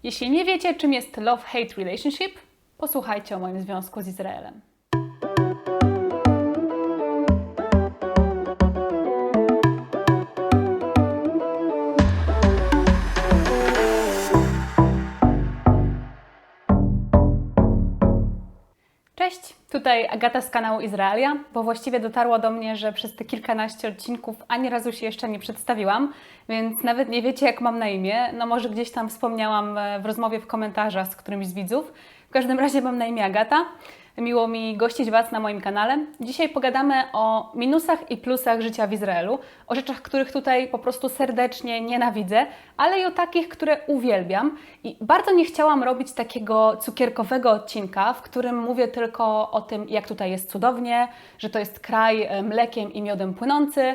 Jeśli nie wiecie, czym jest love-hate relationship, posłuchajcie o moim związku z Izraelem. Cześć, tutaj Agata z kanału Izraelia, bo właściwie dotarło do mnie, że przez te kilkanaście odcinków ani razu się jeszcze nie przedstawiłam, więc nawet nie wiecie, jak mam na imię. No może gdzieś tam wspomniałam w rozmowie w komentarzach z którymś z widzów. W każdym razie mam na imię Agata. Miło mi gościć Was na moim kanale. Dzisiaj pogadamy o minusach i plusach życia w Izraelu, o rzeczach, których tutaj po prostu serdecznie nienawidzę, ale i o takich, które uwielbiam. I bardzo nie chciałam robić takiego cukierkowego odcinka, w którym mówię tylko o tym, jak tutaj jest cudownie, że to jest kraj mlekiem i miodem płynący,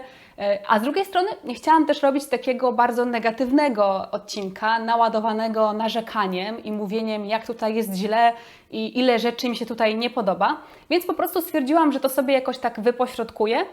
a z drugiej strony nie chciałam też robić takiego bardzo negatywnego odcinka, naładowanego narzekaniem i mówieniem, jak tutaj jest źle i ile rzeczy mi się tutaj nie podoba. Więc po prostu stwierdziłam, że to sobie jakoś tak wypośrodkuję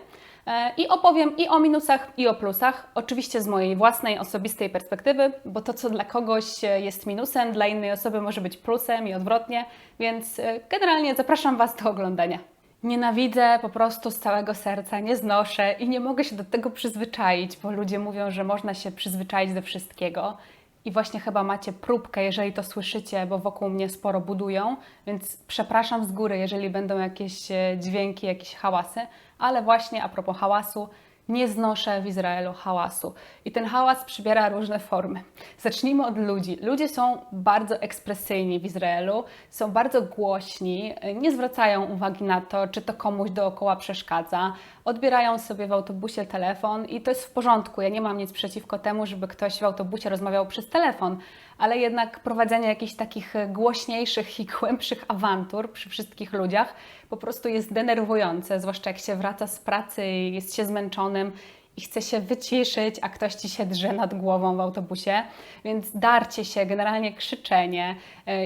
i opowiem i o minusach, i o plusach. Oczywiście z mojej własnej, osobistej perspektywy, bo to, co dla kogoś jest minusem, dla innej osoby może być plusem i odwrotnie. Więc generalnie zapraszam Was do oglądania. Nienawidzę po prostu z całego serca, nie znoszę i nie mogę się do tego przyzwyczaić, bo ludzie mówią, że można się przyzwyczaić do wszystkiego. I właśnie chyba macie próbkę, jeżeli to słyszycie, bo wokół mnie sporo budują, więc przepraszam z góry, jeżeli będą jakieś dźwięki, jakieś hałasy, ale właśnie a propos hałasu, nie znoszę w Izraelu hałasu. I ten hałas przybiera różne formy. Zacznijmy od ludzi. Ludzie są bardzo ekspresyjni w Izraelu, są bardzo głośni, nie zwracają uwagi na to, czy to komuś dookoła przeszkadza. Odbierają sobie w autobusie telefon i to jest w porządku. Ja nie mam nic przeciwko temu, żeby ktoś w autobusie rozmawiał przez telefon, ale jednak prowadzenie jakichś takich głośniejszych i głębszych awantur przy wszystkich ludziach po prostu jest denerwujące, zwłaszcza jak się wraca z pracy i jest się zmęczonym i chce się wyciszyć, a ktoś Ci się drze nad głową w autobusie. Więc darcie się, generalnie krzyczenie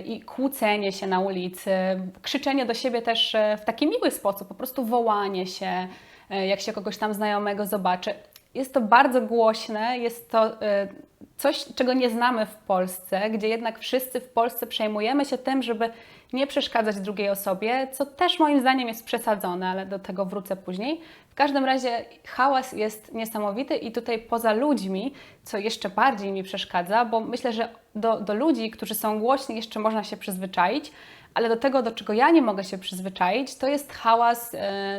i kłócenie się na ulicy, krzyczenie do siebie też w taki miły sposób, po prostu wołanie się, jak się kogoś tam znajomego zobaczy. Jest to bardzo głośne, jest to coś, czego nie znamy w Polsce, gdzie jednak wszyscy w Polsce przejmujemy się tym, żeby nie przeszkadzać drugiej osobie, co też moim zdaniem jest przesadzone, ale do tego wrócę później. W każdym razie hałas jest niesamowity i tutaj poza ludźmi, co jeszcze bardziej mi przeszkadza, bo myślę, że do ludzi, którzy są głośni, jeszcze można się przyzwyczaić, ale do tego, do czego ja nie mogę się przyzwyczaić, to jest hałas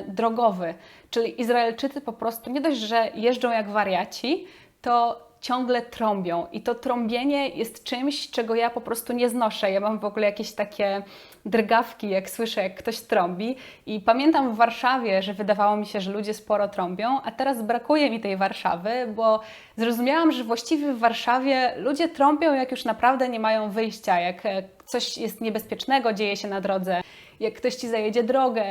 drogowy. Czyli Izraelczycy po prostu nie dość, że jeżdżą jak wariaci, to ciągle trąbią. I to trąbienie jest czymś, czego ja po prostu nie znoszę. Ja mam w ogóle jakieś takie drgawki, jak słyszę, jak ktoś trąbi. I pamiętam w Warszawie, że wydawało mi się, że ludzie sporo trąbią, a teraz brakuje mi tej Warszawy, bo zrozumiałam, że właściwie w Warszawie ludzie trąbią, jak już naprawdę nie mają wyjścia, jak coś jest niebezpiecznego, dzieje się na drodze, jak ktoś Ci zajedzie drogę,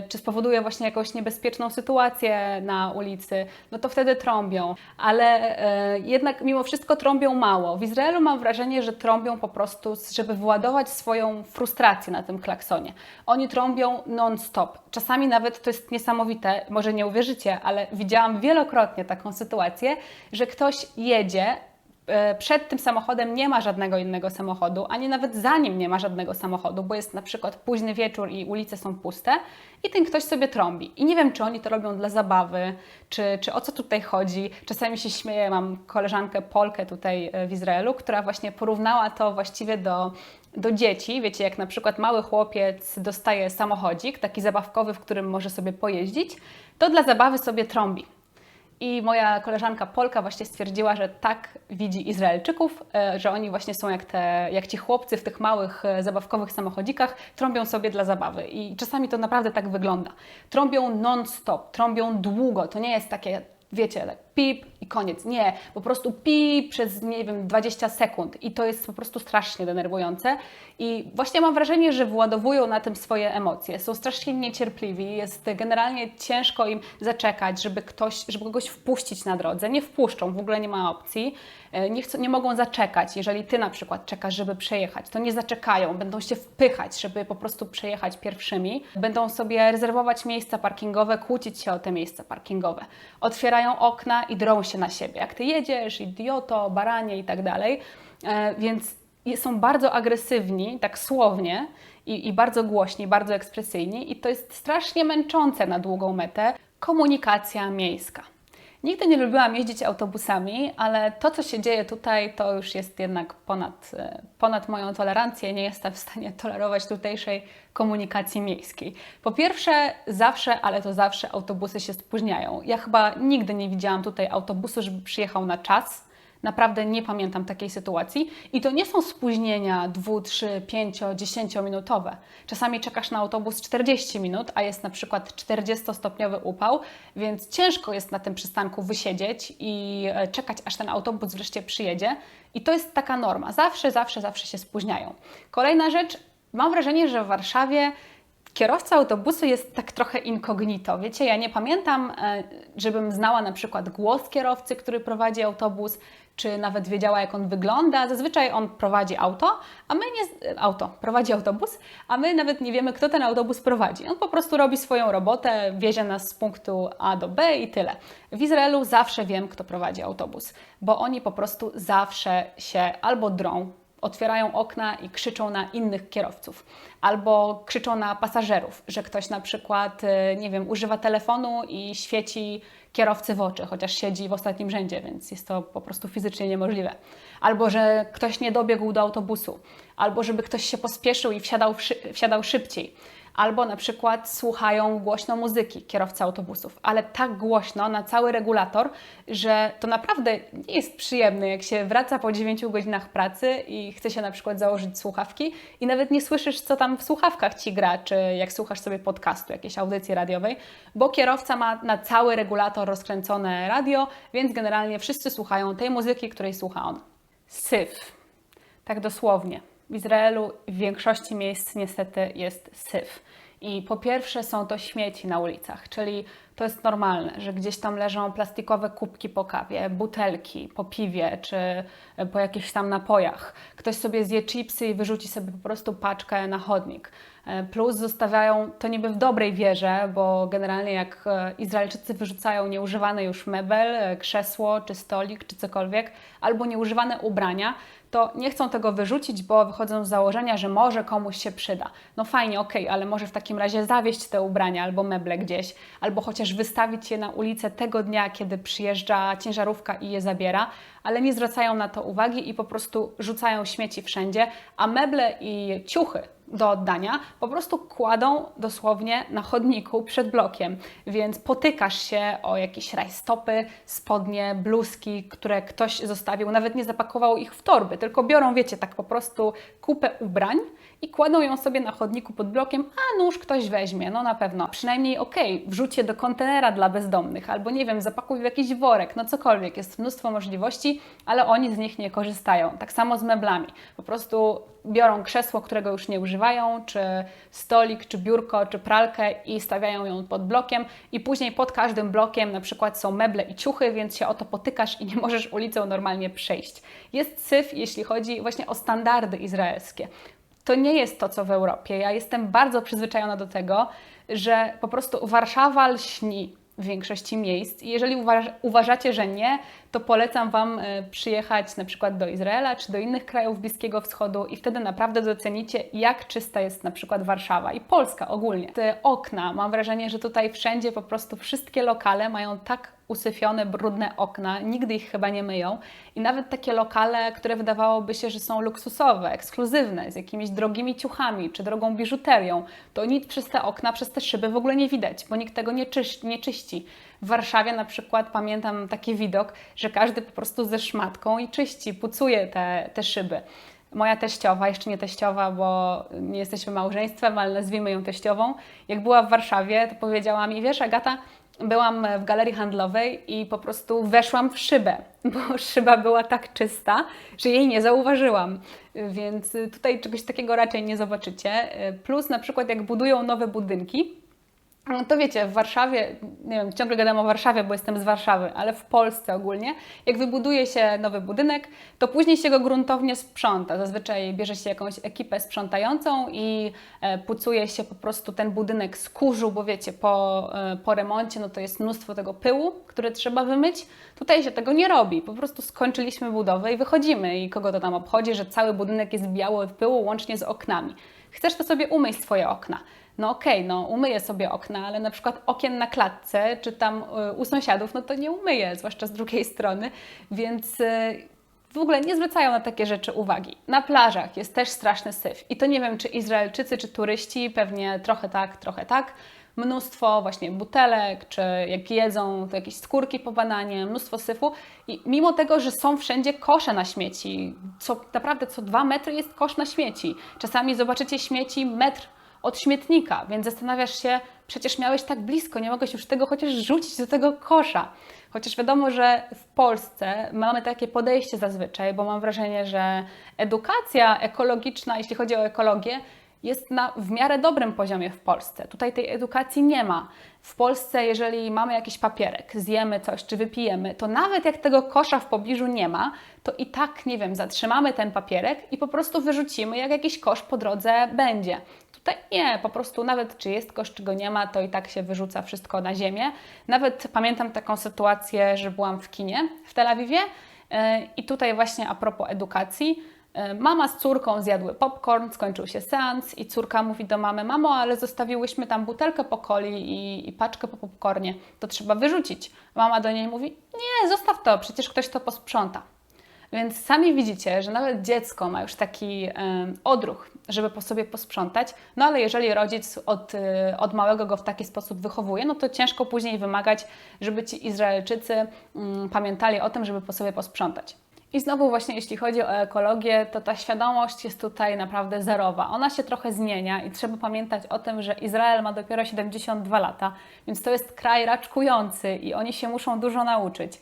czy spowoduje właśnie jakąś niebezpieczną sytuację na ulicy, no to wtedy trąbią. Ale jednak mimo wszystko trąbią mało. W Izraelu mam wrażenie, że trąbią po prostu, żeby wyładować swoją frustrację na tym klaksonie. Oni trąbią non-stop. Czasami nawet to jest niesamowite, może nie uwierzycie, ale widziałam wielokrotnie taką sytuację, że ktoś jedzie, przed tym samochodem nie ma żadnego innego samochodu, ani nawet za nim nie ma żadnego samochodu, bo jest na przykład późny wieczór i ulice są puste i ten ktoś sobie trąbi. I nie wiem, czy oni to robią dla zabawy, czy o co tutaj chodzi. Czasami się śmieję, mam koleżankę Polkę tutaj w Izraelu, która właśnie porównała to właściwie do dzieci. Wiecie, jak na przykład mały chłopiec dostaje samochodzik, taki zabawkowy, w którym może sobie pojeździć, to dla zabawy sobie trąbi. I moja koleżanka Polka właśnie stwierdziła, że tak widzi Izraelczyków, że oni właśnie są jak ci chłopcy w tych małych zabawkowych samochodzikach, trąbią sobie dla zabawy. I czasami to naprawdę tak wygląda. Trąbią non-stop, trąbią długo. To nie jest takie, wiecie, tak pip i koniec. Nie, po prostu pip przez, nie wiem, 20 sekund i to jest po prostu strasznie denerwujące i właśnie mam wrażenie, że władowują na tym swoje emocje. Są strasznie niecierpliwi, jest generalnie ciężko im zaczekać, żeby kogoś wpuścić na drodze. Nie wpuszczą, w ogóle nie ma opcji. Nie mogą zaczekać. Jeżeli Ty na przykład czekasz, żeby przejechać, to nie zaczekają, będą się wpychać, żeby po prostu przejechać pierwszymi. Będą sobie rezerwować miejsca parkingowe, kłócić się o te miejsca parkingowe. Otwierają okna i drą się na siebie. Jak Ty jedziesz, idioto, baranie i tak dalej. Więc są bardzo agresywni, tak słownie, i bardzo głośni, bardzo ekspresyjni, i to jest strasznie męczące na długą metę. Komunikacja miejska. Nigdy nie lubiłam jeździć autobusami, ale to, co się dzieje tutaj, to już jest jednak ponad moją tolerancję. Nie jestem w stanie tolerować tutejszej komunikacji miejskiej. Po pierwsze, zawsze, ale to zawsze autobusy się spóźniają. Ja chyba nigdy nie widziałam tutaj autobusu, żeby przyjechał na czas. Naprawdę nie pamiętam takiej sytuacji. I to nie są spóźnienia 2, 3, 5, 10-minutowe. Czasami czekasz na autobus 40 minut, a jest na przykład 40-stopniowy upał, więc ciężko jest na tym przystanku wysiedzieć i czekać, aż ten autobus wreszcie przyjedzie. I to jest taka norma. Zawsze się spóźniają. Kolejna rzecz. Mam wrażenie, że w Warszawie kierowca autobusu jest tak trochę incognito. Wiecie, ja nie pamiętam, żebym znała na przykład głos kierowcy, który prowadzi autobus, czy nawet wiedziała, jak on wygląda. Zazwyczaj on prowadzi prowadzi autobus, a my nawet nie wiemy, kto ten autobus prowadzi. On po prostu robi swoją robotę, wiezie nas z punktu A do B i tyle. W Izraelu zawsze wiem, kto prowadzi autobus, bo oni po prostu zawsze się albo drą, otwierają okna i krzyczą na innych kierowców, albo krzyczą na pasażerów, że ktoś na przykład, nie wiem, używa telefonu i świeci kierowcy w oczy, chociaż siedzi w ostatnim rzędzie, więc jest to po prostu fizycznie niemożliwe. Albo że ktoś nie dobiegł do autobusu, albo żeby ktoś się pospieszył i wsiadał szybciej. Albo na przykład słuchają głośno muzyki kierowcy autobusów, ale tak głośno na cały regulator, że to naprawdę nie jest przyjemne, jak się wraca po 9 godzinach pracy i chce się na przykład założyć słuchawki i nawet nie słyszysz, co tam w słuchawkach Ci gra, czy jak słuchasz sobie podcastu, jakiejś audycji radiowej, bo kierowca ma na cały regulator rozkręcone radio, więc generalnie wszyscy słuchają tej muzyki, której słucha on. Syf. Tak dosłownie. W Izraelu w większości miejsc niestety jest syf. I po pierwsze są to śmieci na ulicach, czyli to jest normalne, że gdzieś tam leżą plastikowe kubki po kawie, butelki po piwie czy po jakichś tam napojach. Ktoś sobie zje chipsy i wyrzuci sobie po prostu paczkę na chodnik. Plus zostawiają to niby w dobrej wierze, bo generalnie jak Izraelczycy wyrzucają nieużywany już mebel, krzesło czy stolik czy cokolwiek, albo nieużywane ubrania, to nie chcą tego wyrzucić, bo wychodzą z założenia, że może komuś się przyda. No fajnie, okej, ale może w takim razie zawieźć te ubrania albo meble gdzieś, albo chociaż wystawić je na ulicę tego dnia, kiedy przyjeżdża ciężarówka i je zabiera, ale nie zwracają na to uwagi i po prostu rzucają śmieci wszędzie, a meble i ciuchy do oddania po prostu kładą dosłownie na chodniku przed blokiem, więc potykasz się o jakieś rajstopy, spodnie, bluzki, które ktoś zostawił, nawet nie zapakował ich w torby, tylko biorą, wiecie, tak po prostu kupę ubrań i kładą ją sobie na chodniku pod blokiem, a nóż ktoś weźmie, no na pewno. Przynajmniej wrzuć je do kontenera dla bezdomnych, albo nie wiem, zapakuj w jakiś worek, no cokolwiek, jest mnóstwo możliwości, ale oni z nich nie korzystają. Tak samo z meblami, po prostu biorą krzesło, którego już nie używają, czy stolik, czy biurko, czy pralkę i stawiają ją pod blokiem i później pod każdym blokiem na przykład są meble i ciuchy, więc się o to potykasz i nie możesz ulicą normalnie przejść. Jest syf, jeśli chodzi właśnie o standardy izraelskie. To nie jest to, co w Europie. Ja jestem bardzo przyzwyczajona do tego, że po prostu Warszawa lśni w większości miejsc. I jeżeli uważacie, że nie, to polecam Wam przyjechać na przykład do Izraela czy do innych krajów Bliskiego Wschodu i wtedy naprawdę docenicie, jak czysta jest na przykład Warszawa i Polska ogólnie. Te okna, mam wrażenie, że tutaj wszędzie po prostu wszystkie lokale mają tak usyfione, brudne okna, nigdy ich chyba nie myją i nawet takie lokale, które wydawałoby się, że są luksusowe, ekskluzywne, z jakimiś drogimi ciuchami czy drogą biżuterią, to nic przez te okna, przez te szyby w ogóle nie widać, bo nikt tego nie czyści. W Warszawie na przykład pamiętam taki widok, że każdy po prostu ze szmatką i czyści, pucuje te szyby. Moja teściowa, jeszcze nie teściowa, bo nie jesteśmy małżeństwem, ale nazwijmy ją teściową, jak była w Warszawie, to powiedziała mi, wiesz Agata, byłam w galerii handlowej i po prostu weszłam w szybę, bo szyba była tak czysta, że jej nie zauważyłam. Więc tutaj czegoś takiego raczej nie zobaczycie. Plus na przykład jak budują nowe budynki, To wiecie, w Warszawie, nie wiem, ciągle gadam o Warszawie, bo jestem z Warszawy, ale w Polsce ogólnie, jak wybuduje się nowy budynek, to później się go gruntownie sprząta. Zazwyczaj bierze się jakąś ekipę sprzątającą i pucuje się po prostu ten budynek z kurzu, bo wiecie, po remoncie no to jest mnóstwo tego pyłu, które trzeba wymyć. Tutaj się tego nie robi, po prostu skończyliśmy budowę i wychodzimy i kogo to tam obchodzi, że cały budynek jest biały od pyłu, łącznie z oknami. Chcesz to sobie umyć swoje okna. No okej, no umyję sobie okna, ale na przykład okien na klatce, czy tam u sąsiadów, no to nie umyję, zwłaszcza z drugiej strony, więc w ogóle nie zwracają na takie rzeczy uwagi. Na plażach jest też straszny syf i to nie wiem, czy Izraelczycy, czy turyści, pewnie trochę tak, trochę tak. Mnóstwo właśnie butelek, czy jak jedzą, to jakieś skórki po bananie, mnóstwo syfu i mimo tego, że są wszędzie kosze na śmieci, naprawdę co 2 metry jest kosz na śmieci. Czasami zobaczycie śmieci metr od śmietnika, więc zastanawiasz się, przecież miałeś tak blisko, nie mogłeś już tego chociaż rzucić do tego kosza. Chociaż wiadomo, że w Polsce mamy takie podejście zazwyczaj, bo mam wrażenie, że edukacja ekologiczna, jeśli chodzi o ekologię, jest w miarę dobrym poziomie w Polsce. Tutaj tej edukacji nie ma. W Polsce, jeżeli mamy jakiś papierek, zjemy coś czy wypijemy, to nawet jak tego kosza w pobliżu nie ma, to i tak, nie wiem, zatrzymamy ten papierek i po prostu wyrzucimy, jak jakiś kosz po drodze będzie. Tutaj nie, po prostu nawet czy jest kosz, czy go nie ma, to i tak się wyrzuca wszystko na ziemię. Nawet pamiętam taką sytuację, że byłam w kinie w Tel Awiwie i tutaj właśnie a propos edukacji, mama z córką zjadły popcorn, skończył się seans i córka mówi do mamy: mamo, ale zostawiłyśmy tam butelkę po coli i paczkę po popcornie, to trzeba wyrzucić. Mama do niej mówi: nie, zostaw to, przecież ktoś to posprząta. Więc sami widzicie, że nawet dziecko ma już taki odruch, żeby po sobie posprzątać, no ale jeżeli rodzic od małego go w taki sposób wychowuje, no to ciężko później wymagać, żeby ci Izraelczycy pamiętali o tym, żeby po sobie posprzątać. I znowu właśnie jeśli chodzi o ekologię, to ta świadomość jest tutaj naprawdę zerowa. Ona się trochę zmienia i trzeba pamiętać o tym, że Izrael ma dopiero 72 lata, więc to jest kraj raczkujący i oni się muszą dużo nauczyć.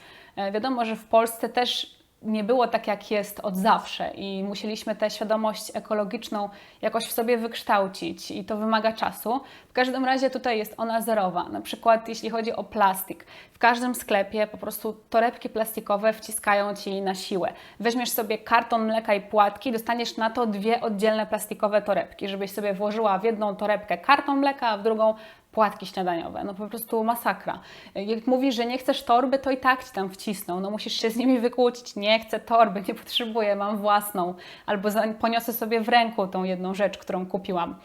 Wiadomo, że w Polsce też nie było tak, jak jest od zawsze i musieliśmy tę świadomość ekologiczną jakoś w sobie wykształcić i to wymaga czasu. W każdym razie tutaj jest ona zerowa. Na przykład jeśli chodzi o plastik. W każdym sklepie po prostu torebki plastikowe wciskają Ci na siłę. Weźmiesz sobie karton mleka i płatki, dostaniesz na to 2 oddzielne plastikowe torebki, żebyś sobie włożyła w jedną torebkę karton mleka, a w drugą płatki śniadaniowe, no po prostu masakra. Jak mówisz, że nie chcesz torby, to i tak Ci tam wcisną, no musisz się z nimi wykłócić, nie chcę torby, nie potrzebuję, mam własną, albo poniosę sobie w ręku tą jedną rzecz, którą kupiłam.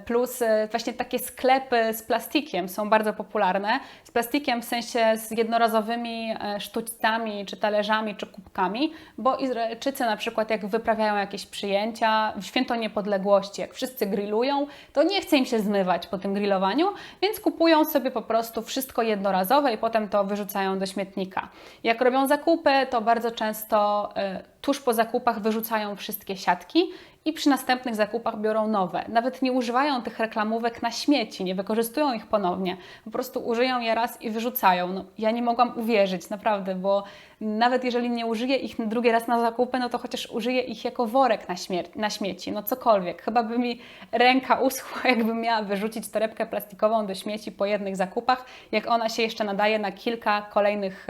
Plus właśnie takie sklepy z plastikiem są bardzo popularne, z plastikiem w sensie z jednorazowymi sztućcami, czy talerzami, czy kubkami, bo Izraelczycy na przykład jak wyprawiają jakieś przyjęcia, w święto niepodległości, jak wszyscy grillują, to nie chce im się zmywać po tym grillowaniu, więc kupują sobie po prostu wszystko jednorazowe i potem to wyrzucają do śmietnika. Jak robią zakupy, to bardzo często tuż po zakupach wyrzucają wszystkie siatki i przy następnych zakupach biorą nowe. Nawet nie używają tych reklamówek na śmieci, nie wykorzystują ich ponownie. Po prostu użyją je raz i wyrzucają. No, ja nie mogłam uwierzyć, naprawdę, bo nawet jeżeli nie użyję ich drugi raz na zakupy, no to chociaż użyję ich jako worek na śmieci, no cokolwiek. Chyba by mi ręka uschła, jakbym miała wyrzucić torebkę plastikową do śmieci po jednych zakupach, jak ona się jeszcze nadaje na kilka kolejnych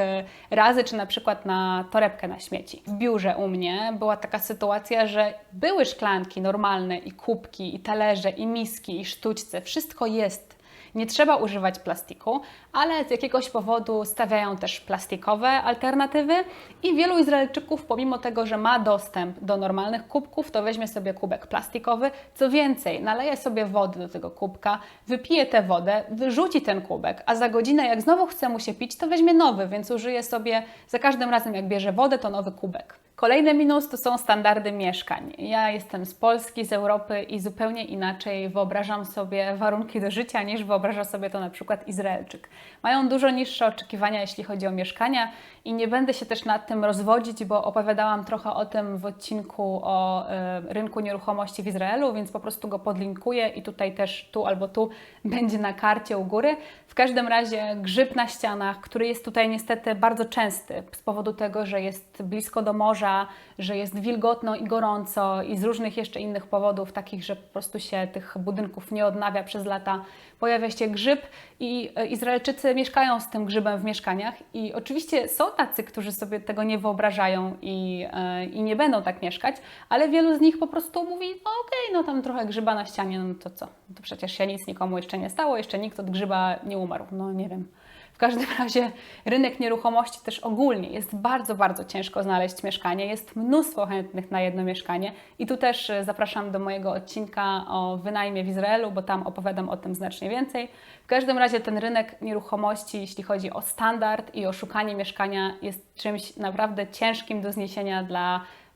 razy, czy na przykład na torebkę na śmieci. W biurze u mnie była taka sytuacja, że były szklanki normalne i kubki, i talerze, i miski, i sztućce, wszystko jest. Nie trzeba używać plastiku, ale z jakiegoś powodu stawiają też plastikowe alternatywy i wielu Izraelczyków, pomimo tego, że ma dostęp do normalnych kubków, to weźmie sobie kubek plastikowy. Co więcej, naleje sobie wody do tego kubka, wypije tę wodę, wyrzuci ten kubek, a za godzinę, jak znowu chce mu się pić, to weźmie nowy, więc użyje sobie za każdym razem, jak bierze wodę, to nowy kubek. Kolejny minus to są standardy mieszkań. Ja jestem z Polski, z Europy i zupełnie inaczej wyobrażam sobie warunki do życia niż wyobraża sobie to na przykład Izraelczyk. Mają dużo niższe oczekiwania, jeśli chodzi o mieszkania i nie będę się też nad tym rozwodzić, bo opowiadałam trochę o tym w odcinku o rynku nieruchomości w Izraelu, więc po prostu go podlinkuję i tutaj też, tu albo tu, będzie na karcie u góry. W każdym razie grzyb na ścianach, który jest tutaj niestety bardzo częsty z powodu tego, że jest blisko do morza mroza, że jest wilgotno i gorąco i z różnych jeszcze innych powodów, takich, że po prostu się tych budynków nie odnawia przez lata, pojawia się grzyb i Izraelczycy mieszkają z tym grzybem w mieszkaniach i oczywiście są tacy, którzy sobie tego nie wyobrażają i nie będą tak mieszkać, ale wielu z nich po prostu mówi, no okej, no tam trochę grzyba na ścianie, no to co? To przecież się nic nikomu jeszcze nie stało, jeszcze nikt od grzyba nie umarł, no nie wiem. W każdym razie rynek nieruchomości też ogólnie jest bardzo, bardzo ciężko znaleźć mieszkanie. Jest mnóstwo chętnych na jedno mieszkanie i tu też zapraszam do mojego odcinka o wynajmie w Izraelu, bo tam opowiadam o tym znacznie więcej. W każdym razie ten rynek nieruchomości, jeśli chodzi o standard i o szukanie mieszkania, jest czymś naprawdę ciężkim do zniesienia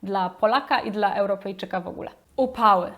dla Polaka i dla Europejczyka w ogóle. Upały.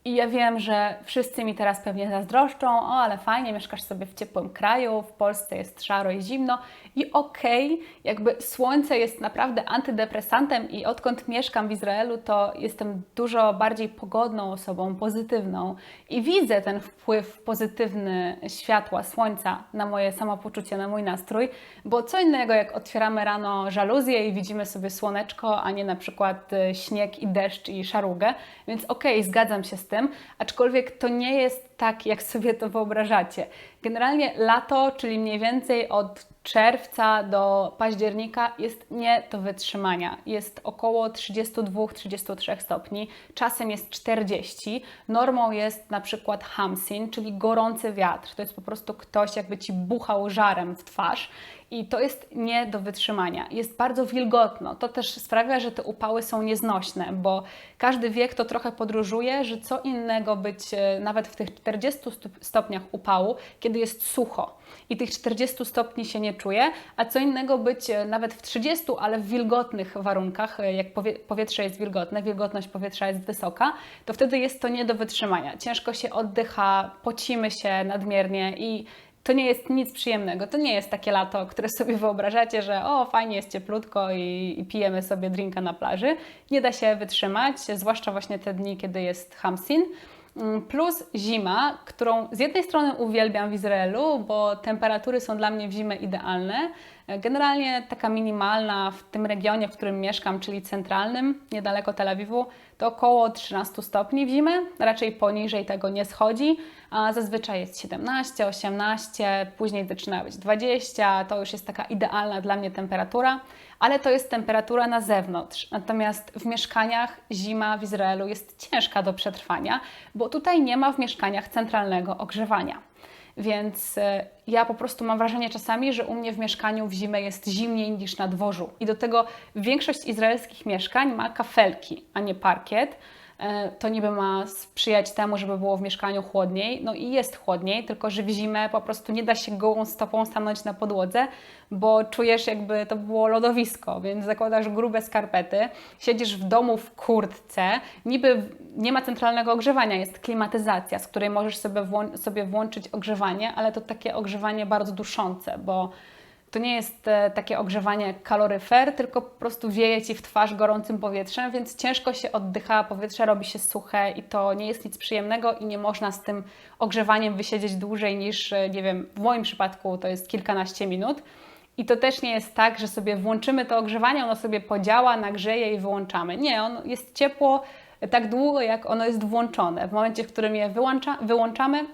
I ja wiem, że wszyscy mi teraz pewnie zazdroszczą, o ale fajnie, mieszkasz sobie w ciepłym kraju, w Polsce jest szaro i zimno i okej, jakby słońce jest naprawdę antydepresantem i odkąd mieszkam w Izraelu, to jestem dużo bardziej pogodną osobą, pozytywną i widzę ten wpływ pozytywny światła, słońca na moje samopoczucie, na mój nastrój, bo co innego jak otwieramy rano żaluzję i widzimy sobie słoneczko, a nie na przykład śnieg i deszcz i szarugę, więc okej, zgadzam się z tym, aczkolwiek to nie jest tak, jak sobie to wyobrażacie. Generalnie lato, czyli mniej więcej od czerwca do października jest nie do wytrzymania. Jest około 32-33 stopni, czasem jest 40. Normą jest na przykład hamsin, czyli gorący wiatr. To jest po prostu ktoś jakby Ci buchał żarem w twarz i to jest nie do wytrzymania. Jest bardzo wilgotno. To też sprawia, że te upały są nieznośne, bo każdy wie, kto trochę podróżuje, że co innego być nawet w tych 40 stopniach upału, kiedy jest sucho i tych 40 stopni się nie czuje, a co innego być nawet w 30, ale w wilgotnych warunkach, jak powietrze jest wilgotne, wilgotność powietrza jest wysoka, to wtedy jest to nie do wytrzymania. Ciężko się oddycha, pocimy się nadmiernie i to nie jest nic przyjemnego. To nie jest takie lato, które sobie wyobrażacie, że o, fajnie jest cieplutko i pijemy sobie drinka na plaży. Nie da się wytrzymać, zwłaszcza właśnie te dni, kiedy jest hamsin. Plus zima, którą z jednej strony uwielbiam w Izraelu, bo temperatury są dla mnie w zimę idealne. Generalnie taka minimalna w tym regionie, w którym mieszkam, czyli centralnym, niedaleko Tel Awiwu, to około 13 stopni w zimę. Raczej poniżej tego nie schodzi, a zazwyczaj jest 17, 18, później zaczyna być 20. To już jest taka idealna dla mnie temperatura, ale to jest temperatura na zewnątrz. Natomiast w mieszkaniach zima w Izraelu jest ciężka do przetrwania, bo tutaj nie ma w mieszkaniach centralnego ogrzewania. Więc ja po prostu mam wrażenie czasami, że u mnie w mieszkaniu w zimę jest zimniej niż na dworzu. I do tego większość izraelskich mieszkań ma kafelki, a nie parkiet. To niby ma sprzyjać temu, żeby było w mieszkaniu chłodniej. No i jest chłodniej, tylko że w zimę po prostu nie da się gołą stopą stanąć na podłodze, bo czujesz, jakby to było lodowisko, więc zakładasz grube skarpety, siedzisz w domu w kurtce, niby nie ma centralnego ogrzewania, jest klimatyzacja, z której możesz sobie włączyć ogrzewanie, ale to takie ogrzewanie bardzo duszące, bo to nie jest takie ogrzewanie jak kaloryfer, tylko po prostu wieje Ci w twarz gorącym powietrzem, więc ciężko się oddycha, powietrze robi się suche i to nie jest nic przyjemnego i nie można z tym ogrzewaniem wysiedzieć dłużej niż, nie wiem, w moim przypadku to jest kilkanaście minut. I to też nie jest tak, że sobie włączymy to ogrzewanie, ono sobie podziała, nagrzeje i wyłączamy. Nie, ono jest ciepło tak długo, jak ono jest włączone. W momencie, w którym je wyłączamy,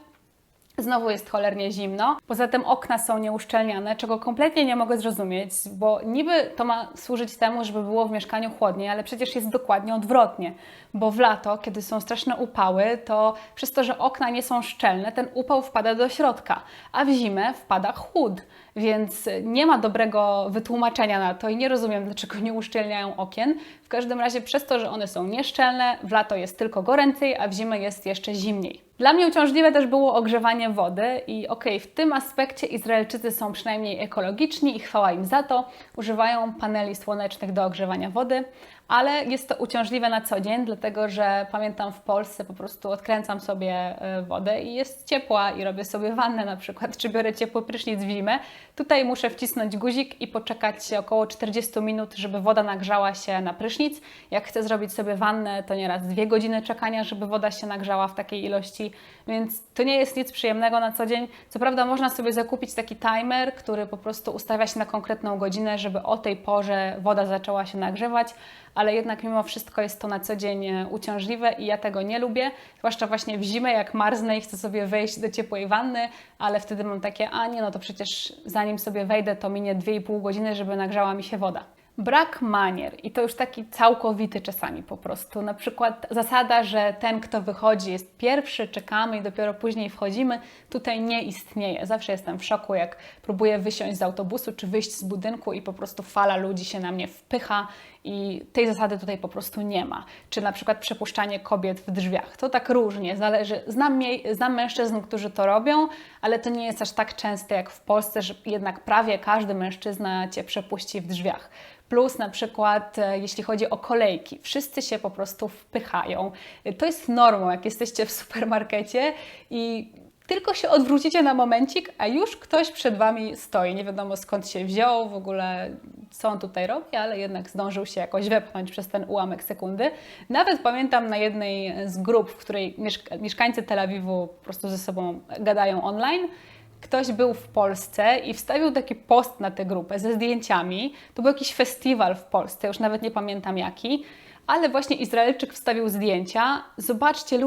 znowu jest cholernie zimno. Poza tym okna są nieuszczelniane, czego kompletnie nie mogę zrozumieć, bo niby to ma służyć temu, żeby było w mieszkaniu chłodniej, ale przecież jest dokładnie odwrotnie. Bo w lato, kiedy są straszne upały, to przez to, że okna nie są szczelne, ten upał wpada do środka, a w zimę wpada chłód. Więc nie ma dobrego wytłumaczenia na to i nie rozumiem, dlaczego nie uszczelniają okien. W każdym razie przez to, że one są nieszczelne, w lato jest tylko goręcej, a w zimę jest jeszcze zimniej. Dla mnie uciążliwe też było ogrzewanie wody i w tym aspekcie Izraelczycy są przynajmniej ekologiczni i chwała im za to. Używają paneli słonecznych do ogrzewania wody, ale jest to uciążliwe na co dzień, dlatego że pamiętam w Polsce po prostu odkręcam sobie wodę i jest ciepła i robię sobie wannę na przykład, czy biorę ciepły prysznic w zimę. Tutaj muszę wcisnąć guzik i poczekać około 40 minut, żeby woda nagrzała się na prysznic. Jak chcę zrobić sobie wannę, to nieraz 2 godziny czekania, żeby woda się nagrzała w takiej ilości, więc to nie jest nic przyjemnego na co dzień. Co prawda można sobie zakupić taki timer, który po prostu ustawia się na konkretną godzinę, żeby o tej porze woda zaczęła się nagrzewać, ale jednak mimo wszystko jest to na co dzień uciążliwe i ja tego nie lubię, zwłaszcza właśnie w zimę, jak marznę i chcę sobie wejść do ciepłej wanny, ale wtedy mam takie, a nie, no to przecież zanim sobie wejdę, to minie 2,5 godziny, żeby nagrzała mi się woda. Brak manier i to już taki całkowity czasami po prostu. Na przykład zasada, że ten, kto wychodzi, jest pierwszy, czekamy i dopiero później wchodzimy, tutaj nie istnieje. Zawsze jestem w szoku, jak próbuję wysiąść z autobusu czy wyjść z budynku i po prostu fala ludzi się na mnie wpycha i tej zasady tutaj po prostu nie ma. Czy na przykład przepuszczanie kobiet w drzwiach. To tak różnie, zależy. Znam mężczyzn, którzy to robią, ale to nie jest aż tak częste jak w Polsce, że jednak prawie każdy mężczyzna Cię przepuści w drzwiach. Plus na przykład jeśli chodzi o kolejki, wszyscy się po prostu wpychają. To jest normą, jak jesteście w supermarkecie i tylko się odwrócicie na momencik, a już ktoś przed Wami stoi. Nie wiadomo skąd się wziął, w ogóle co on tutaj robi, ale jednak zdążył się jakoś wepchnąć przez ten ułamek sekundy. Nawet pamiętam na jednej z grup, w której mieszkańcy Tel Awiwu po prostu ze sobą gadają online, ktoś był w Polsce i wstawił taki post na tę grupę ze zdjęciami. To był jakiś festiwal w Polsce, już nawet nie pamiętam jaki, ale właśnie Izraelczyk wstawił zdjęcia. Zobaczcie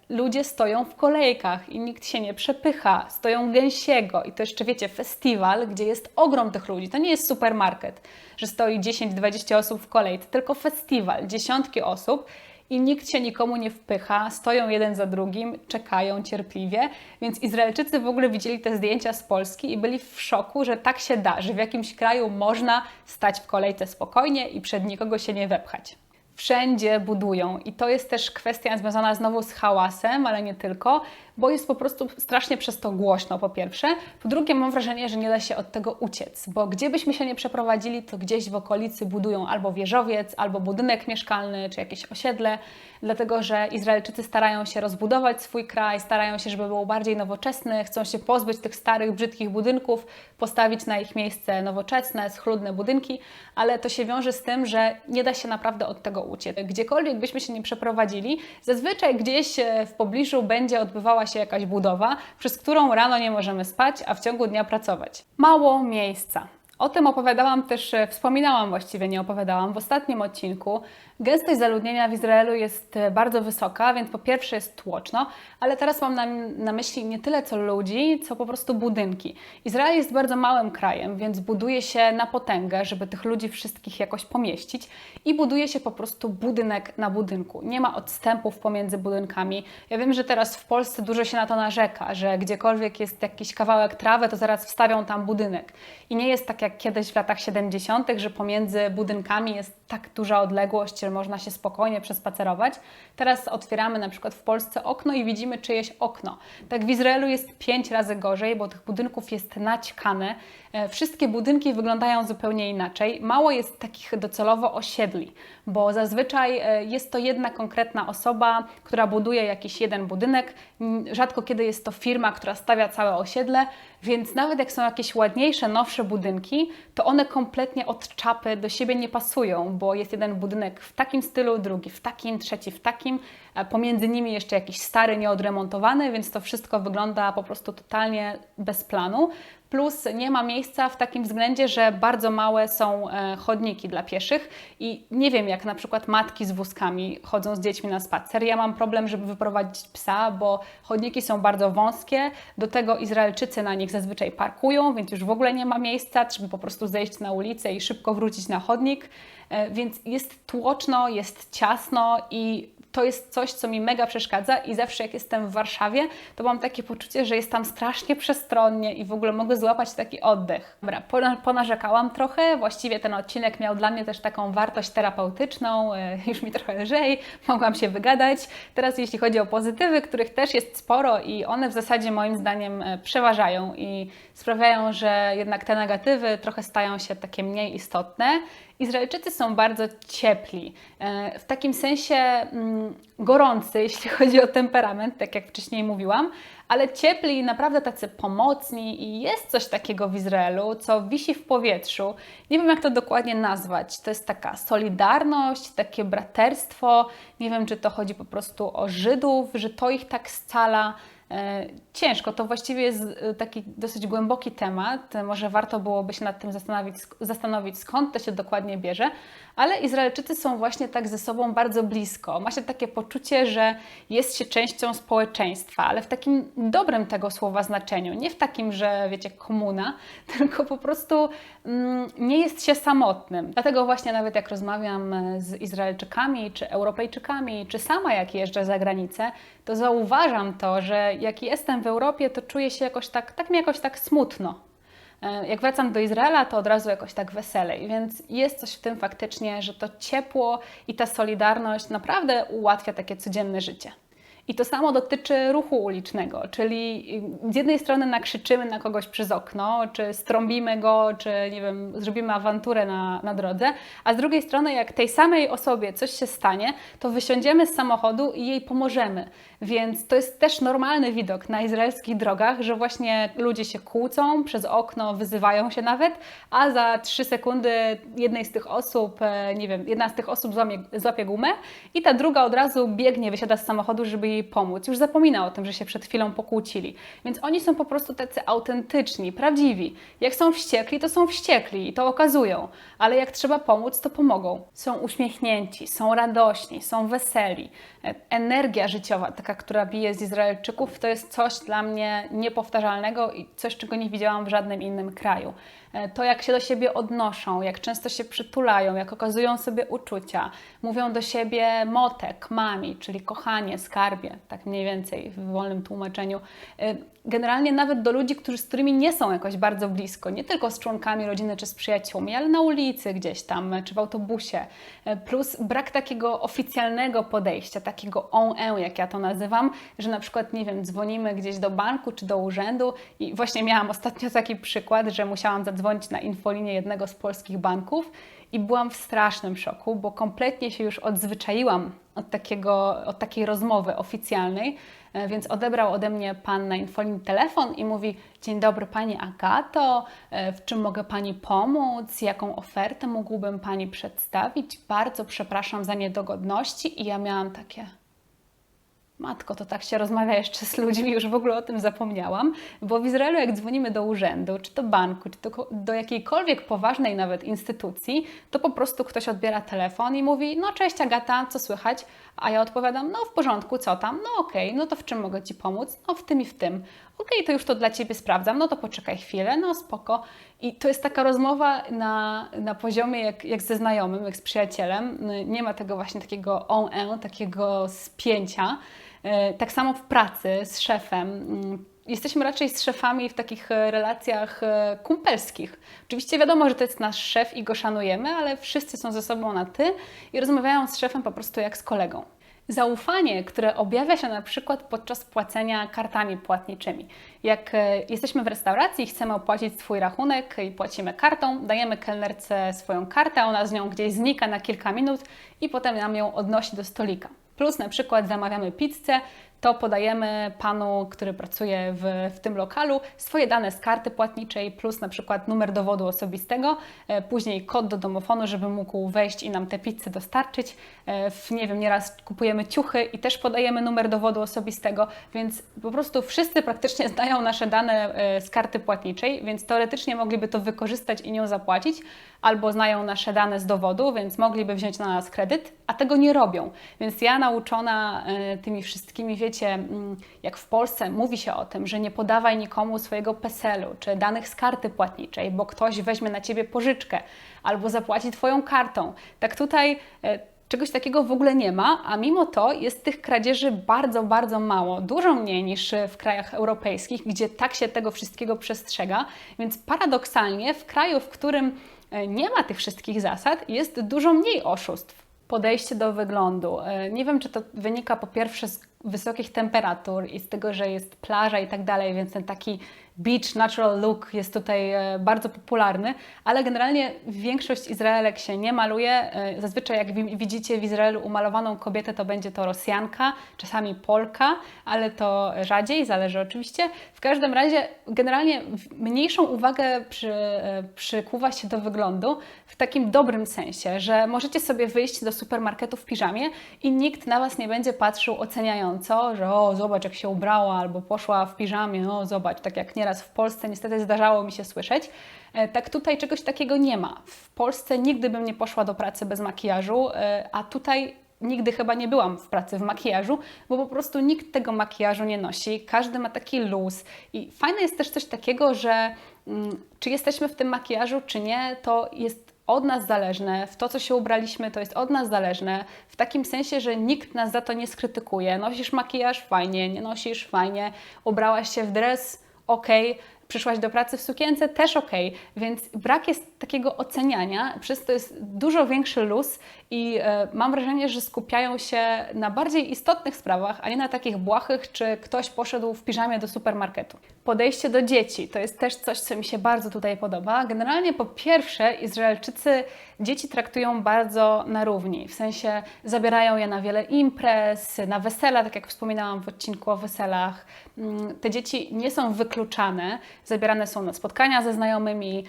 ludzie stoją w kolejkach i nikt się nie przepycha, stoją gęsiego i to jeszcze wiecie, festiwal, gdzie jest ogrom tych ludzi. To nie jest supermarket, że stoi 10-20 osób w kolejce, tylko festiwal, dziesiątki osób. I nikt się nikomu nie wpycha, stoją jeden za drugim, czekają cierpliwie, więc Izraelczycy w ogóle widzieli te zdjęcia z Polski i byli w szoku, że tak się da, że w jakimś kraju można stać w kolejce spokojnie i przed nikogo się nie wepchać. Wszędzie budują i to jest też kwestia związana znowu z hałasem, ale nie tylko, bo jest po prostu strasznie przez to głośno, po pierwsze. Po drugie, mam wrażenie, że nie da się od tego uciec, bo gdzie byśmy się nie przeprowadzili, to gdzieś w okolicy budują albo wieżowiec, albo budynek mieszkalny, czy jakieś osiedle, dlatego że Izraelczycy starają się rozbudować swój kraj, starają się, żeby był bardziej nowoczesny, chcą się pozbyć tych starych, brzydkich budynków, postawić na ich miejsce nowoczesne, schludne budynki, ale to się wiąże z tym, że nie da się naprawdę od tego uciec. Gdziekolwiek byśmy się nie przeprowadzili, zazwyczaj gdzieś w pobliżu będzie odbywała się jakaś budowa, przez którą rano nie możemy spać, a w ciągu dnia pracować. Mało miejsca. O tym opowiadałam też, wspominałam właściwie, nie opowiadałam w ostatnim odcinku. Gęstość zaludnienia w Izraelu jest bardzo wysoka, więc po pierwsze jest tłoczno, ale teraz mam na myśli nie tyle co ludzi, co po prostu budynki. Izrael jest bardzo małym krajem, więc buduje się na potęgę, żeby tych ludzi wszystkich jakoś pomieścić i buduje się po prostu budynek na budynku. Nie ma odstępów pomiędzy budynkami. Ja wiem, że teraz w Polsce dużo się na to narzeka, że gdziekolwiek jest jakiś kawałek trawy, to zaraz wstawią tam budynek. I nie jest tak jak kiedyś w latach 70., że pomiędzy budynkami jest tak duża odległość, że można się spokojnie przespacerować. Teraz otwieramy na przykład w Polsce okno i widzimy czyjeś okno. Tak w Izraelu jest 5 razy gorzej, bo tych budynków jest naćkane. Wszystkie budynki wyglądają zupełnie inaczej. Mało jest takich docelowo osiedli, bo zazwyczaj jest to jedna konkretna osoba, która buduje jakiś jeden budynek. Rzadko kiedy jest to firma, która stawia całe osiedle, więc nawet jak są jakieś ładniejsze, nowsze budynki, to one kompletnie od czapy do siebie nie pasują, bo jest jeden budynek w takim stylu, drugi w takim, trzeci w takim, a pomiędzy nimi jeszcze jakiś stary, nieodremontowany, więc to wszystko wygląda po prostu totalnie bez planu. Plus nie ma miejsca w takim względzie, że bardzo małe są chodniki dla pieszych i nie wiem, jak na przykład matki z wózkami chodzą z dziećmi na spacer. Ja mam problem, żeby wyprowadzić psa, bo chodniki są bardzo wąskie, do tego Izraelczycy na nich zazwyczaj parkują, więc już w ogóle nie ma miejsca, trzeba po prostu zejść na ulicę i szybko wrócić na chodnik, więc jest tłoczno, jest ciasno i to jest coś, co mi mega przeszkadza i zawsze jak jestem w Warszawie, to mam takie poczucie, że jest tam strasznie przestronnie i w ogóle mogę złapać taki oddech. Dobra, ponarzekałam trochę, właściwie ten odcinek miał dla mnie też taką wartość terapeutyczną, już mi trochę lżej, mogłam się wygadać. Teraz jeśli chodzi o pozytywy, których też jest sporo i one w zasadzie moim zdaniem przeważają i sprawiają, że jednak te negatywy trochę stają się takie mniej istotne. Izraelczycy są bardzo ciepli, w takim sensie gorący, jeśli chodzi o temperament, tak jak wcześniej mówiłam, ale ciepli i naprawdę tacy pomocni i jest coś takiego w Izraelu, co wisi w powietrzu. Nie wiem, jak to dokładnie nazwać. To jest taka solidarność, takie braterstwo. Nie wiem, czy to chodzi po prostu o Żydów, że to ich tak scala. Ciężko, to właściwie jest taki dosyć głęboki temat, może warto byłoby się nad tym zastanowić skąd to się dokładnie bierze, ale Izraelczycy są właśnie tak ze sobą bardzo blisko. Ma się takie poczucie, że jest się częścią społeczeństwa, ale w takim dobrym tego słowa znaczeniu. Nie w takim, że wiecie, komuna, tylko po prostu nie jest się samotnym. Dlatego właśnie nawet jak rozmawiam z Izraelczykami, czy Europejczykami, czy sama jak jeżdżę za granicę, to zauważam to, że jak jestem w Europie, to czuję się tak mi jakoś tak smutno. Jak wracam do Izraela, to od razu jakoś tak weselej, więc jest coś w tym faktycznie, że to ciepło i ta solidarność naprawdę ułatwia takie codzienne życie. I to samo dotyczy ruchu ulicznego, czyli z jednej strony nakrzyczymy na kogoś przez okno, czy strąbimy go, czy nie wiem, zrobimy awanturę na drodze, a z drugiej strony jak tej samej osobie coś się stanie, to wysiądziemy z samochodu i jej pomożemy. Więc to jest też normalny widok na izraelskich drogach, że właśnie ludzie się kłócą, przez okno wyzywają się nawet, a za 3 sekundy jedna z tych osób złapie gumę i ta druga od razu biegnie, wysiada z samochodu, żeby jej pomóc. Już zapomina o tym, że się przed chwilą pokłócili. Więc oni są po prostu tacy autentyczni, prawdziwi. Jak są wściekli, to są wściekli i to okazują. Ale jak trzeba pomóc, to pomogą. Są uśmiechnięci, są radośni, są weseli. Energia życiowa, taka, która bije z Izraelczyków, to jest coś dla mnie niepowtarzalnego i coś, czego nie widziałam w żadnym innym kraju. To, jak się do siebie odnoszą, jak często się przytulają, jak okazują sobie uczucia, mówią do siebie motek, mami, czyli kochanie, skarbie, tak mniej więcej w wolnym tłumaczeniu. Generalnie nawet do ludzi, z którymi nie są jakoś bardzo blisko, nie tylko z członkami rodziny czy z przyjaciółmi, ale na ulicy gdzieś tam, czy w autobusie. Plus brak takiego oficjalnego podejścia, takiego on, jak ja to nazywam, że na przykład, nie wiem, dzwonimy gdzieś do banku czy do urzędu i właśnie miałam ostatnio taki przykład, że musiałam zadzwonić na infolinię jednego z polskich banków i byłam w strasznym szoku, bo kompletnie się już odzwyczaiłam od takiej rozmowy oficjalnej, więc odebrał ode mnie pan na infolinii telefon i mówi: dzień dobry Pani Agato, w czym mogę Pani pomóc, jaką ofertę mógłbym Pani przedstawić, bardzo przepraszam za niedogodności. I ja miałam takie: matko, to tak się rozmawia jeszcze z ludźmi, już w ogóle o tym zapomniałam, bo w Izraelu jak dzwonimy do urzędu, czy do banku, czy do jakiejkolwiek poważnej nawet instytucji, to po prostu ktoś odbiera telefon i mówi: no cześć Agata, co słychać? A ja odpowiadam: no w porządku, co tam? No okej, no to w czym mogę Ci pomóc? No w tym i w tym. Okej, to już to dla Ciebie sprawdzam, no to poczekaj chwilę, no spoko. I to jest taka rozmowa na poziomie jak ze znajomym, jak z przyjacielem. Nie ma tego właśnie takiego takiego spięcia. Tak samo w pracy z szefem. Jesteśmy raczej z szefami w takich relacjach kumpelskich. Oczywiście wiadomo, że to jest nasz szef i go szanujemy, ale wszyscy są ze sobą na ty i rozmawiają z szefem po prostu jak z kolegą. Zaufanie, które objawia się na przykład podczas płacenia kartami płatniczymi. Jak jesteśmy w restauracji i chcemy opłacić swój rachunek i płacimy kartą, dajemy kelnerce swoją kartę, ona z nią gdzieś znika na kilka minut i potem nam ją odnosi do stolika. Plus na przykład zamawiamy pizzę, to podajemy panu, który pracuje w tym lokalu, swoje dane z karty płatniczej, plus na przykład numer dowodu osobistego, później kod do domofonu, żeby mógł wejść i nam te pizzy dostarczyć. Nie wiem, nieraz kupujemy ciuchy i też podajemy numer dowodu osobistego, więc po prostu wszyscy praktycznie znają nasze dane z karty płatniczej, więc teoretycznie mogliby to wykorzystać i nią zapłacić, albo znają nasze dane z dowodu, więc mogliby wziąć na nas kredyt, a tego nie robią. Więc ja nauczona tymi wszystkimi, wiecie, jak w Polsce mówi się o tym, że nie podawaj nikomu swojego PESEL-u czy danych z karty płatniczej, bo ktoś weźmie na Ciebie pożyczkę albo zapłaci Twoją kartą. Tak tutaj czegoś takiego w ogóle nie ma, a mimo to jest tych kradzieży bardzo, bardzo mało. Dużo mniej niż w krajach europejskich, gdzie tak się tego wszystkiego przestrzega. Więc paradoksalnie w kraju, w którym nie ma tych wszystkich zasad, jest dużo mniej oszustw. Podejście do wyglądu. Nie wiem, czy to wynika po pierwsze z wysokich temperatur i z tego, że jest plaża i tak dalej, więc ten taki beach natural look jest tutaj bardzo popularny, ale generalnie większość Izraelek się nie maluje. Zazwyczaj jak widzicie w Izraelu umalowaną kobietę, to będzie to Rosjanka, czasami Polka, ale to rzadziej, zależy oczywiście. W każdym razie generalnie mniejszą uwagę przykuwa się do wyglądu w takim dobrym sensie, że możecie sobie wyjść do supermarketu w piżamie i nikt na Was nie będzie patrzył oceniająco. stresująco, że o, zobacz jak się ubrała, albo poszła w piżamie, o, zobacz, tak jak nieraz w Polsce niestety zdarzało mi się słyszeć, tak tutaj czegoś takiego nie ma. W Polsce nigdy bym nie poszła do pracy bez makijażu, a tutaj nigdy chyba nie byłam w pracy w makijażu, bo po prostu nikt tego makijażu nie nosi, każdy ma taki luz i fajne jest też coś takiego, że czy jesteśmy w tym makijażu, czy nie, to jest od nas zależne, w to, co się ubraliśmy, to jest od nas zależne, w takim sensie, że nikt nas za to nie skrytykuje. Nosisz makijaż? Fajnie, nie nosisz? Fajnie. Ubrałaś się w dres? Okej. Przyszłaś do pracy w sukience? Też okej. Więc brak jest takiego oceniania, przez to jest dużo większy luz i mam wrażenie, że skupiają się na bardziej istotnych sprawach, a nie na takich błahych, czy ktoś poszedł w piżamie do supermarketu. Podejście do dzieci to jest też coś, co mi się bardzo tutaj podoba. Generalnie po pierwsze Izraelczycy dzieci traktują bardzo na równi, w sensie zabierają je na wiele imprez, na wesela, tak jak wspominałam w odcinku o weselach. Te dzieci nie są wykluczane, zabierane są na spotkania ze znajomymi,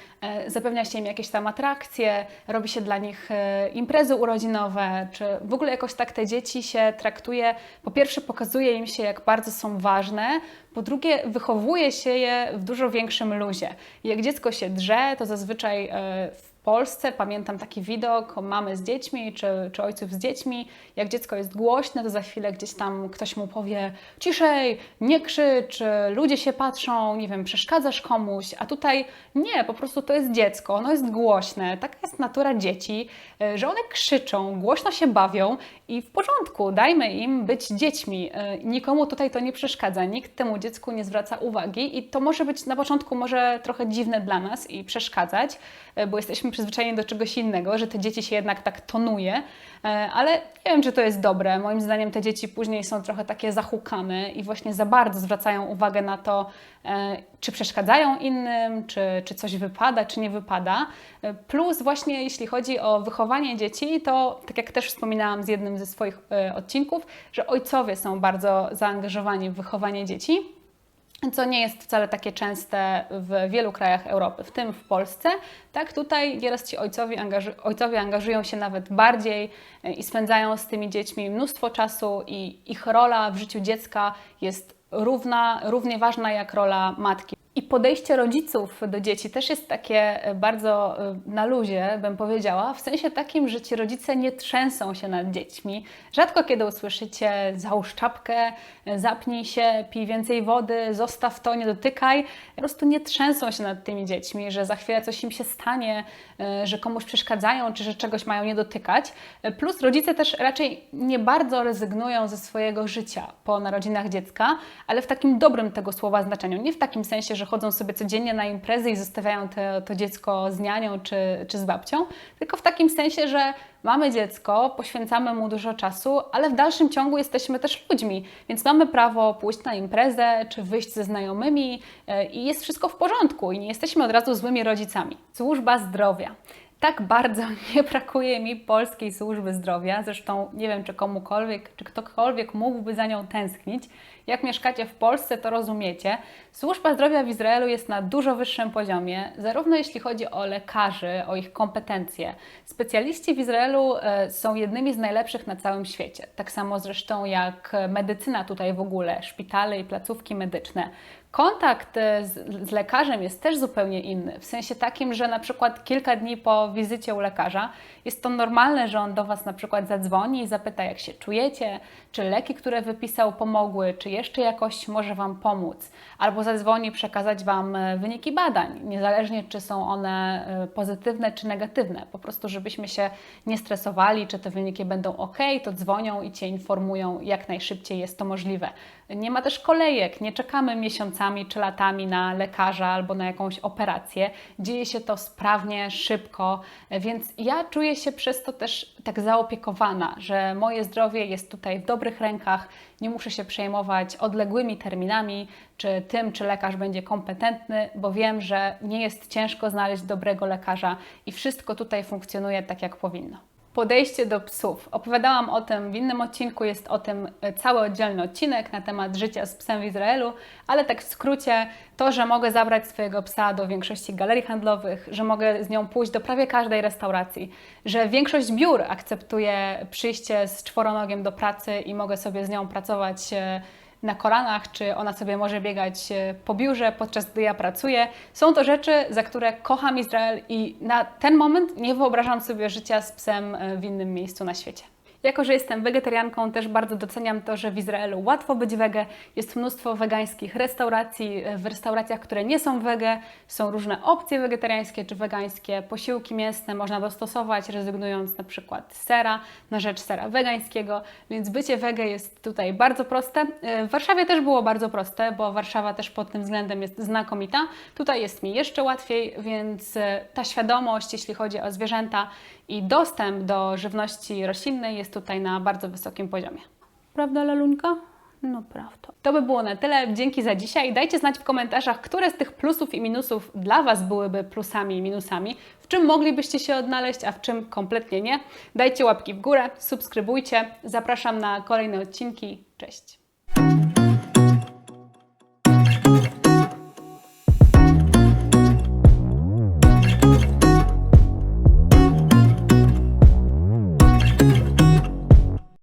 zapewnia się im jakieś tam atrakcje, robi się dla nich imprezy urodzinowe, czy w ogóle jakoś tak te dzieci się traktuje. Po pierwsze pokazuje im się, jak bardzo są ważne, po drugie wychowuje się je w dużo większym luzie. Jak dziecko się drze, to zazwyczaj w Polsce pamiętam taki widok mamy z dziećmi, czy ojców z dziećmi. Jak dziecko jest głośne, to za chwilę gdzieś tam ktoś mu powie ciszej, nie krzycz, ludzie się patrzą, nie wiem, przeszkadzasz komuś, a tutaj nie, po prostu to jest dziecko, ono jest głośne, taka jest natura dzieci, że one krzyczą, głośno się bawią i w porządku, dajmy im być dziećmi. Nikomu tutaj to nie przeszkadza, nikt temu dziecku nie zwraca uwagi i to może być na początku może trochę dziwne dla nas i przeszkadzać, bo jesteśmy przyzwyczajeni do czegoś innego, że te dzieci się jednak tak tonuje, ale nie wiem, czy to jest dobre. Moim zdaniem te dzieci później są trochę takie zahukane i właśnie za bardzo zwracają uwagę na to, czy przeszkadzają innym, czy coś wypada, czy nie wypada. Plus właśnie jeśli chodzi o wychowanie dzieci, to tak jak też wspominałam z jednym ze swoich odcinków, że ojcowie są bardzo zaangażowani w wychowanie dzieci, co nie jest wcale takie częste w wielu krajach Europy, w tym w Polsce. Tak, tutaj nieraz ci ojcowie angażują się nawet bardziej i spędzają z tymi dziećmi mnóstwo czasu i ich rola w życiu dziecka jest równie ważna jak rola matki. I podejście rodziców do dzieci też jest takie bardzo na luzie, bym powiedziała, w sensie takim, że ci rodzice nie trzęsą się nad dziećmi. Rzadko kiedy usłyszycie załóż czapkę, zapnij się, pij więcej wody, zostaw to, nie dotykaj. Po prostu nie trzęsą się nad tymi dziećmi, że za chwilę coś im się stanie, że komuś przeszkadzają, czy że czegoś mają nie dotykać. Plus rodzice też raczej nie bardzo rezygnują ze swojego życia po narodzinach dziecka, ale w takim dobrym tego słowa znaczeniu. Nie w takim sensie, że chodzą sobie codziennie na imprezy i zostawiają to dziecko z nianią czy z babcią, tylko w takim sensie, że mamy dziecko, poświęcamy mu dużo czasu, ale w dalszym ciągu jesteśmy też ludźmi, więc mamy prawo pójść na imprezę czy wyjść ze znajomymi i jest wszystko w porządku i nie jesteśmy od razu złymi rodzicami. Służba zdrowia. Tak bardzo nie brakuje mi polskiej służby zdrowia, zresztą nie wiem, czy ktokolwiek mógłby za nią tęsknić. Jak mieszkacie w Polsce, to rozumiecie. Służba zdrowia w Izraelu jest na dużo wyższym poziomie, zarówno jeśli chodzi o lekarzy, o ich kompetencje. Specjaliści w Izraelu są jednymi z najlepszych na całym świecie. Tak samo zresztą jak medycyna tutaj w ogóle, szpitale i placówki medyczne. Kontakt z lekarzem jest też zupełnie inny, w sensie takim, że na przykład kilka dni po wizycie u lekarza jest to normalne, że on do Was na przykład zadzwoni i zapyta, jak się czujecie, czy leki, które wypisał, pomogły, czy jeszcze jakoś może Wam pomóc, albo zadzwoni przekazać Wam wyniki badań, niezależnie czy są one pozytywne czy negatywne, po prostu żebyśmy się nie stresowali, czy te wyniki będą ok, to dzwonią i Cię informują, jak najszybciej jest to możliwe. Nie ma też kolejek, nie czekamy miesiącami czy latami na lekarza albo na jakąś operację. Dzieje się to sprawnie, szybko, więc ja czuję się przez to też tak zaopiekowana, że moje zdrowie jest tutaj w dobrych rękach, nie muszę się przejmować odległymi terminami, czy tym, czy lekarz będzie kompetentny, bo wiem, że nie jest ciężko znaleźć dobrego lekarza i wszystko tutaj funkcjonuje tak, jak powinno. podejście do psów. Opowiadałam o tym w innym odcinku, jest o tym cały oddzielny odcinek na temat życia z psem w Izraelu, ale tak w skrócie to, że mogę zabrać swojego psa do większości galerii handlowych, że mogę z nią pójść do prawie każdej restauracji, że większość biur akceptuje przyjście z czworonogiem do pracy i mogę sobie z nią pracować na kolanach, czy ona sobie może biegać po biurze, podczas gdy ja pracuję. Są to rzeczy, za które kocham Izrael i na ten moment nie wyobrażam sobie życia z psem w innym miejscu na świecie. Jako że jestem wegetarianką, też bardzo doceniam to, że w Izraelu łatwo być wege. Jest mnóstwo wegańskich restauracji. W restauracjach, które nie są wege, są różne opcje wegetariańskie czy wegańskie. Posiłki mięsne można dostosować, rezygnując na przykład z sera na rzecz sera wegańskiego, więc bycie wege jest tutaj bardzo proste. W Warszawie też było bardzo proste, bo Warszawa też pod tym względem jest znakomita. Tutaj jest mi jeszcze łatwiej, więc ta świadomość, jeśli chodzi o zwierzęta i dostęp do żywności roślinnej jest tutaj na bardzo wysokim poziomie. Prawda, Laluńka? No prawda. To by było na tyle. Dzięki za dzisiaj. Dajcie znać w komentarzach, które z tych plusów i minusów dla Was byłyby plusami i minusami, w czym moglibyście się odnaleźć, a w czym kompletnie nie. Dajcie łapki w górę, subskrybujcie. Zapraszam na kolejne odcinki. Cześć!